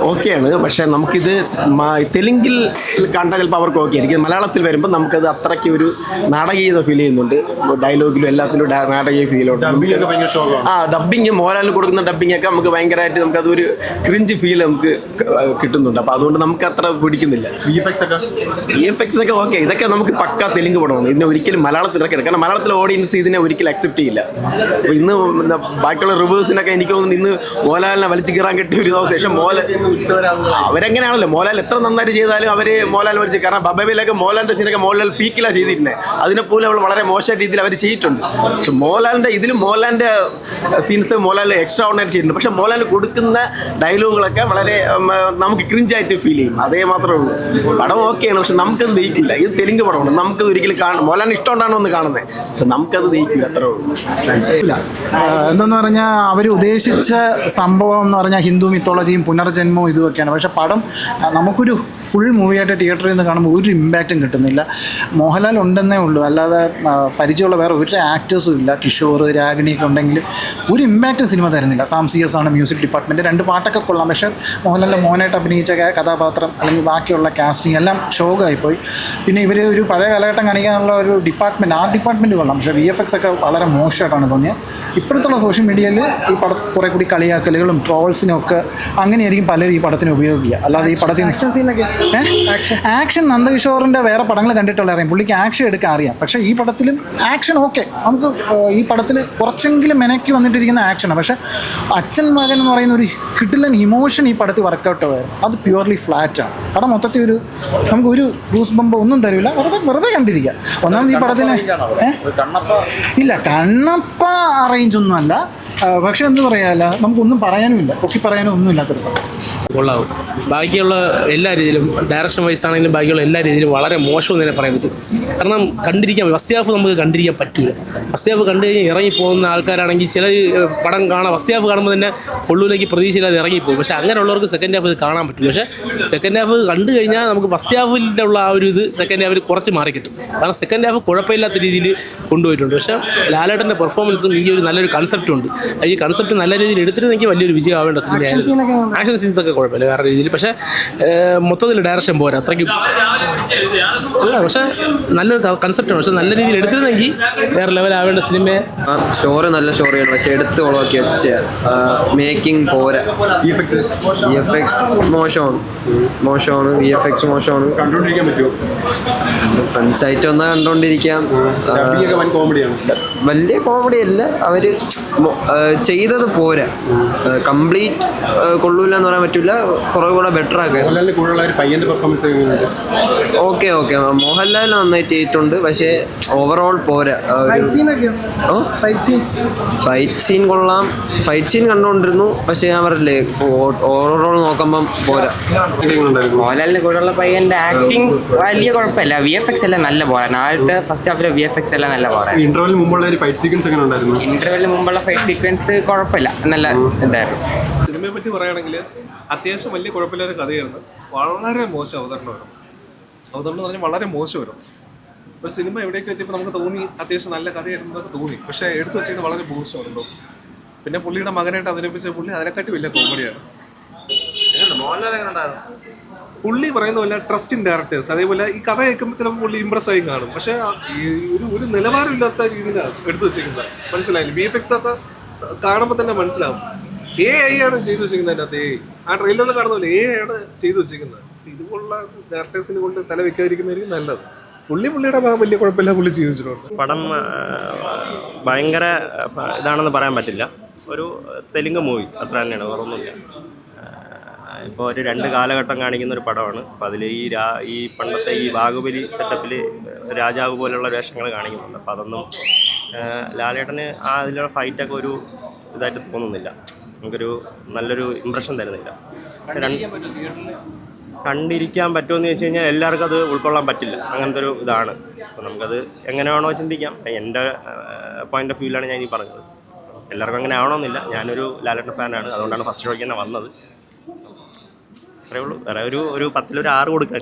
ഓക്കെയാണ്. പക്ഷേ നമുക്കിത് തെലുങ്കിൽ കണ്ടാൽ ചിലപ്പോൾ അവർക്ക് ഓക്കെ ആയിരിക്കും. മലയാളത്തിൽ വരുമ്പോൾ നമുക്കത് അത്രയ്ക്ക് ഒരു നാടകീയത ഫീൽ ചെയ്യുന്നുണ്ട്. ഡയലോഗിലും എല്ലാത്തിലും നാടകീയ ഫീലുണ്ട്. ഡബ്ബിങ് മോഹൻലാലിന് കൊടുക്കുന്ന ഡബ്ബിംഗ് ഒക്കെ നമുക്ക് ഭയങ്കരമായിട്ട് നമുക്കതൊരു ക്രിഞ്ച് ഫീൽ നമുക്ക് കിട്ടുന്നുണ്ട്. അപ്പോൾ അതുകൊണ്ട് നമുക്ക് അത്ര പിടിക്കുന്നില്ല. VFX ഒക്കെ ഓക്കെ. ഇതൊക്കെ നമുക്ക് പക്കാ തെലുങ്ക് പടമാണ്. ഇതിനെ ഒരിക്കലും മലയാളത്തിൽ ഇറക്കണം. കാരണം മലയാളത്തിലെ ഓഡിയൻസ് ഇതിനെ ഒരിക്കലും അക്സെപ്റ്റ് ചെയ്യില്ല. അപ്പോൾ ഇന്ന് ബാക്കിയുള്ള റിവേഴ്സിനൊക്കെ എനിക്ക് തോന്നുന്നു ഇന്ന് മോഹൻലാലിനെ വലിച്ചു കീറാൻ കിട്ടിയ ഒരു ശേഷം അവരെങ്ങനെയാണല്ലോ മോഹൻലാൽ എത്ര നന്നായിട്ട് ചെയ്താലും മോഹൻലാൽ വലിച്ച്, കാരണം ബബേബിലൊക്കെ മോഹൻലാലിന്റെ സീനൊക്കെ മോഹൻലാൽ പീക്കിലാണ് ചെയ്തിരുന്നത്. അതിനെപ്പോലും അവൾ വളരെ മോശമായ രീതിയിൽ അവർ ചെയ്തിട്ടുണ്ട്. പക്ഷെ മോഹൻലാലിന്റെ സീൻസ് മോഹൻലാൽ എക്സ്ട്രാ ഓർഡിനറി ചെയ്തിട്ടുണ്ട്. പക്ഷെ മോഹൻലാൽ കൊടുക്കുന്ന ഡയലോഗുകളൊക്കെ വളരെ നമുക്ക് ക്രിഞ്ചായിട്ട് ഫീൽ ചെയ്യും. അതേ മാത്രമേ ഉള്ളൂ. പടം ഓക്കെയാണ്, പക്ഷെ നമുക്കത് ദഹിക്കില്ല. ഇത് തെലുങ്ക് പടമാണ്. നമുക്കത് ഒരിക്കലും മോഹൻലാലിന് ഇഷ്ടമുണ്ടാണോ ഒന്ന് കാണുന്നത്, പക്ഷെ നമുക്കത് ദഹിക്കില്ല. അത്രേ ഉള്ളൂ. ഇല്ല, എന്തെന്ന് പറഞ്ഞാൽ അവർ ഉദ്ദേശിച്ച സംഭവം എന്ന് പറഞ്ഞാൽ ഹിന്ദു മിത്തോളജിയും പുനർജന്മവും ഇതുമൊക്കെയാണ്. പക്ഷെ പടം നമുക്കൊരു ഫുൾ മൂവിയായിട്ട് തിയേറ്ററിൽ നിന്ന് കാണുമ്പോൾ ഒരു ഇമ്പാക്റ്റും കിട്ടുന്നില്ല. മോഹൻലാൽ ഉണ്ടെന്നേ ഉള്ളൂ, അല്ലാതെ പരിചയമുള്ള വേറെ ഒരു ആക്ടേഴ്സും ഇല്ല. കിഷോർ, രാഗിണിയൊക്കെ ഉണ്ടെങ്കിലും ഒരു ഇമ്പാക്റ്റും സിനിമ തരുന്നില്ല. സാം CS ആണ് മ്യൂസിക് ഡിപ്പാർട്ട്മെൻറ്റ്. 2 പാട്ടൊക്കെ കൊള്ളാം. പക്ഷേ മോഹൻലാലിൻ്റെ മോനായിട്ട് അഭിനയിച്ച കഥാപാത്രം അല്ലെങ്കിൽ ബാക്കിയുള്ള കാസ്റ്റിംഗ് എല്ലാം ഷോക്കായിപ്പോയി. പിന്നെ ഇവർ ഒരു പഴയ കാലഘട്ടം കാണിക്കാനുള്ള ഒരു ഡിപ്പാർട്ട്മെൻറ്റ്, ആ ഡിപ്പാർട്ട്മെൻറ്റ് കൊള്ളാം. പക്ഷേ VFX ഒക്കെ വളരെ മോശമായിട്ടാണ് തോന്നിയത്. ഇപ്പോഴത്തുള്ള സോഷ്യൽ മീഡിയയിൽ ഈ പടം കുറേ കൂടി കളിയാക്കലുകളും ട്രോൾസിനും ഒക്കെ അങ്ങനെയായിരിക്കും പലരും ഈ പടത്തിന് ഉപയോഗിക്കുക. അല്ലാതെ ഈ പടത്തിൽ ആക്ഷൻ നന്ദകിഷോറിൻ്റെ വേറെ പടങ്ങൾ കണ്ടിട്ടുള്ള അറിയാം, പുള്ളിക്ക് ആക്ഷൻ എടുക്കാൻ അറിയാം. പക്ഷേ ഈ പടത്തിലും ആക്ഷൻ ഓക്കെ. നമുക്ക് ഈ പടത്തിൽ കുറച്ചെങ്കിലും മെനക്കി വന്നിട്ടിരിക്കുന്ന ആക്ഷനാണ്. പക്ഷേ അച്ഛൻ മകൻ എന്ന് പറയുന്ന ഒരു കിടിലൻ ഇമോഷൻ ഈ പടത്തിൽ വർക്കൗട്ട് ആയിരുന്നു. അത് പ്യുവർലി ഫ്ലാറ്റാണ്. പടം മൊത്തത്തിൽ നമുക്ക് ഒരു ഗൂസ് ബമ്പ് ഒന്നും തരില്ല. വെറുതെ കണ്ടിരിക്കുക. ഒന്നാമത് ഈ പടത്തിന് ഇല്ല, കണ്ണപ്പ അറേഞ്ച് ഒന്നും അല്ല. പക്ഷെ എന്ത് പറയാല്ല, നമുക്കൊന്നും പറയാനും ഇല്ല, പൊക്കി പറയാനും ഒന്നും ഇല്ലാത്തൊരു പടം. കൊള്ളാവും. ബാക്കിയുള്ള എല്ലാ രീതിയിലും ഡയറക്ഷൻ വൈസ് ആണെങ്കിലും ബാക്കിയുള്ള എല്ലാ രീതിയിലും വളരെ മോശമെന്ന് തന്നെ പറയാൻ പറ്റും. കാരണം കണ്ടിരിക്കാൻ ഫസ്റ്റ് ഹാഫ് നമുക്ക് കണ്ടിരിക്കാൻ പറ്റില്ല. ഫസ്റ്റ് ഹാഫ് കണ്ടു കഴിഞ്ഞാൽ ഇറങ്ങിപ്പോകുന്ന ആൾക്കാരാണെങ്കിൽ ചില പടം ഫസ്റ്റ് ഹാഫ് കാണുമ്പോൾ തന്നെ ഉള്ളിലേക്ക് പ്രതീക്ഷയില്ലാതെ ഇറങ്ങിപ്പോകും. പക്ഷേ അങ്ങനെയുള്ളവർക്ക് സെക്കൻഡ് ഹാഫ് ഇത് കാണാൻ പറ്റില്ല. പക്ഷേ സെക്കൻഡ് ഹാഫ് കണ്ടു കഴിഞ്ഞാൽ നമുക്ക് ഫസ്റ്റ് ഹാഫിലുള്ള ആ ഒരു ഇത് സെക്കൻഡ് ഹാഫിൽ കുറച്ച് മാറി കിട്ടും. കാരണം സെക്കൻഡ് ഹാഫ് കുഴപ്പമില്ലാത്ത രീതിയിൽ കൊണ്ടുപോയിട്ടുണ്ട്. പക്ഷേ ലാലേട്ടൻ്റെ പെർഫോമൻസും ഈ ഒരു നല്ലൊരു കൺസെപ്റ്റും ഉണ്ട്. ഈ കൺസെപ്റ്റ് നല്ല രീതിയിൽ എടുത്തിരുന്നെങ്കിൽ വലിയൊരു വിജയമാവേണ്ട സിനിമയായിരുന്നു. ആക്ഷൻ സീൻസൊക്കെ കുഴപ്പമില്ല വേറെ രീതിയിൽ. പക്ഷേ മൊത്തത്തിൽ ഡയറക്ഷൻ പോരാ അത്രയ്ക്ക് അല്ല. പക്ഷേ നല്ലൊരു കൺസെപ്റ്റാണ്. പക്ഷെ നല്ല രീതിയിൽ എടുത്തിരുന്നെങ്കിൽ വേറെ ലെവലാവേണ്ട സിനിമയെ. സ്റ്റോറി നല്ല സ്റ്റോറിയാണ്, പക്ഷെ എടുത്ത് ഉളവാക്കി വെച്ച മേക്കിംഗ് പോരാ. VFX മോശമാണ്. VFX മോശമാണ്. കണ്ടുകൊണ്ടിരിക്കാൻ പറ്റുമോ? ഫ്രണ്ട്സായിട്ട് വന്നാൽ കണ്ടുകൊണ്ടിരിക്കാം. വലിയ കോമഡി അല്ല, അവർ ചെയ്തത് പോരാ. കംപ്ലീറ്റ് കൊള്ളൂല എന്ന് പറയാൻ പറ്റില്ല. കുറെ കൂടെ ബെറ്റർ ആക്കാൻ. ഓക്കെ മോഹൻലാൽ നന്നായിട്ട് ചെയ്തിട്ടുണ്ട്. പക്ഷേ ഓവറോൾ പോരാ. ഫൈറ്റ് സീൻ കൊള്ളാം. ഫൈറ്റ് സീൻ കണ്ടുകൊണ്ടിരുന്നു. പക്ഷേ ഞാൻ പറഞ്ഞില്ലേ, ഓവറോൾ നോക്കുമ്പം പോരാ. മോഹൻലാലിന്റെ കൂടെയുള്ള പയ്യന്റെ ആക്ടിങ് വലിയ കുഴപ്പമില്ല. VFX എല്ലാം നല്ല പോരാ. ആദ്യത്തെ ഫസ്റ്റ് ഹാഫിലെ VFX എല്ലാം നല്ല പോരാ. ഇന്റർവെല്ലിന് മുമ്പുള്ള ഒരു ഫൈറ്റ് സീക്വൻസ് എങ്ങനെ ഉണ്ടായിരുന്നു? ഇന്റർവെല്ലിന് മുമ്പുള്ള ഫൈറ്റ് സീക്വൻസ് കുഴപ്പമില്ല, നല്ല ഇതായിരുന്നു. സിനിമയെ പറ്റി പറയുകയാണെങ്കിൽ അത്യാവശ്യം വലിയ കുഴപ്പമില്ലാത്ത കഥയായിരുന്നു. വളരെ മോശം അവതരണം എന്ന് പറഞ്ഞാൽ വളരെ മോശമായിരുന്നു. ഒരു സിനിമ എവിടേക്ക് എത്തിയപ്പോൾ നമുക്ക് തോന്നി അത്യാവശ്യം നല്ല കഥയായിരുന്നതൊക്കെ തോന്നി. പക്ഷേ എടുത്തു വെച്ചിരുന്നത് വളരെ മോശമാണല്ലോ. പിന്നെ പുള്ളിയുടെ മകനായിട്ട് അവതരിപ്പിച്ച പുള്ളി അതിനെക്കാട്ടി വലിയ കോമഡിയാണ്. പുള്ളി പറയുന്ന പോലെ ട്രസ്റ്റ് ഇൻ ഡയറക്ടേഴ്സ്. അതേപോലെ ഈ കഥ കേൾക്കുമ്പോൾ ചിലപ്പോൾ പുള്ളി ഇമ്പ്രസ് ആയി കാണും. പക്ഷേ ഒരു നിലവാരമില്ലാത്ത രീതിയിലാണ് എടുത്തു വെച്ചിരിക്കുന്നത്. മനസ്സിലായില്ലേ? VFX ഒക്കെ കാണുമ്പോൾ തന്നെ മനസ്സിലാവും. AI ആണ് ചെയ്തു വെച്ചിരിക്കുന്നത്. അതിനകത്ത് ആ ട്രെയിലറിൽ കാണുന്ന പോലെ AI ആണ് ചെയ്തു വെച്ചിരിക്കുന്നത്. ഇതുപോലുള്ള ഡയറക്ടേഴ്സിനെ കൊണ്ട് തല വെക്കാതിരിക്കുന്നതായിരിക്കും നല്ലത്. പുള്ളിയുടെ ഭാഗം വലിയ കുഴപ്പമില്ല, പുള്ളി ചെയ്തു വെച്ചിട്ടുണ്ട്. പടം ഭയങ്കര ഇതാണെന്ന് പറയാൻ പറ്റില്ല. ഒരു തെലുങ്ക് മൂവി അത്ര തന്നെയാണ്, വേറൊന്നുമില്ല. ഇപ്പോൾ ഒരു 2 കാലഘട്ടം കാണിക്കുന്ന ഒരു പടമാണ്. അപ്പോൾ അതിൽ ഈ പണ്ടത്തെ ഈ ബാഹുബലി സെറ്റപ്പിൽ രാജാവ് പോലുള്ള വേഷങ്ങൾ കാണിക്കുന്നുണ്ട്. അപ്പോൾ അതൊന്നും ലാലേട്ടന് അതിലുള്ള ഫൈറ്റൊക്കെ ഒരു ഇതായിട്ട് തോന്നുന്നില്ല. നമുക്കൊരു നല്ലൊരു ഇമ്പ്രഷൻ തരുന്നില്ല. കണ്ടിരിക്കാൻ പറ്റുമെന്ന് ചോദിച്ചു കഴിഞ്ഞാൽ എല്ലാവർക്കും അത് ഉൾക്കൊള്ളാൻ പറ്റില്ല. അങ്ങനത്തെ ഒരു ഇതാണ്. അപ്പോൾ നമുക്കത് എങ്ങനെ വേണോ ചിന്തിക്കാം. എൻ്റെ പോയിൻ്റ് ഓഫ് വ്യൂവിലാണ് ഞാൻ ഈ പറഞ്ഞത്. എല്ലാവർക്കും അങ്ങനെ ആവണമെന്നില്ല. ഞാനൊരു ലാലേട്ടൻ ഫാനാണ്, അതുകൊണ്ടാണ് ഫസ്റ്റ് ഷോയ്ക്ക് തന്നെ വന്നത്. അത്രയേ ഉള്ളൂ. വേറെ ഒരു 10-ൽ ഒരു 6 കൊടുക്കാൻ.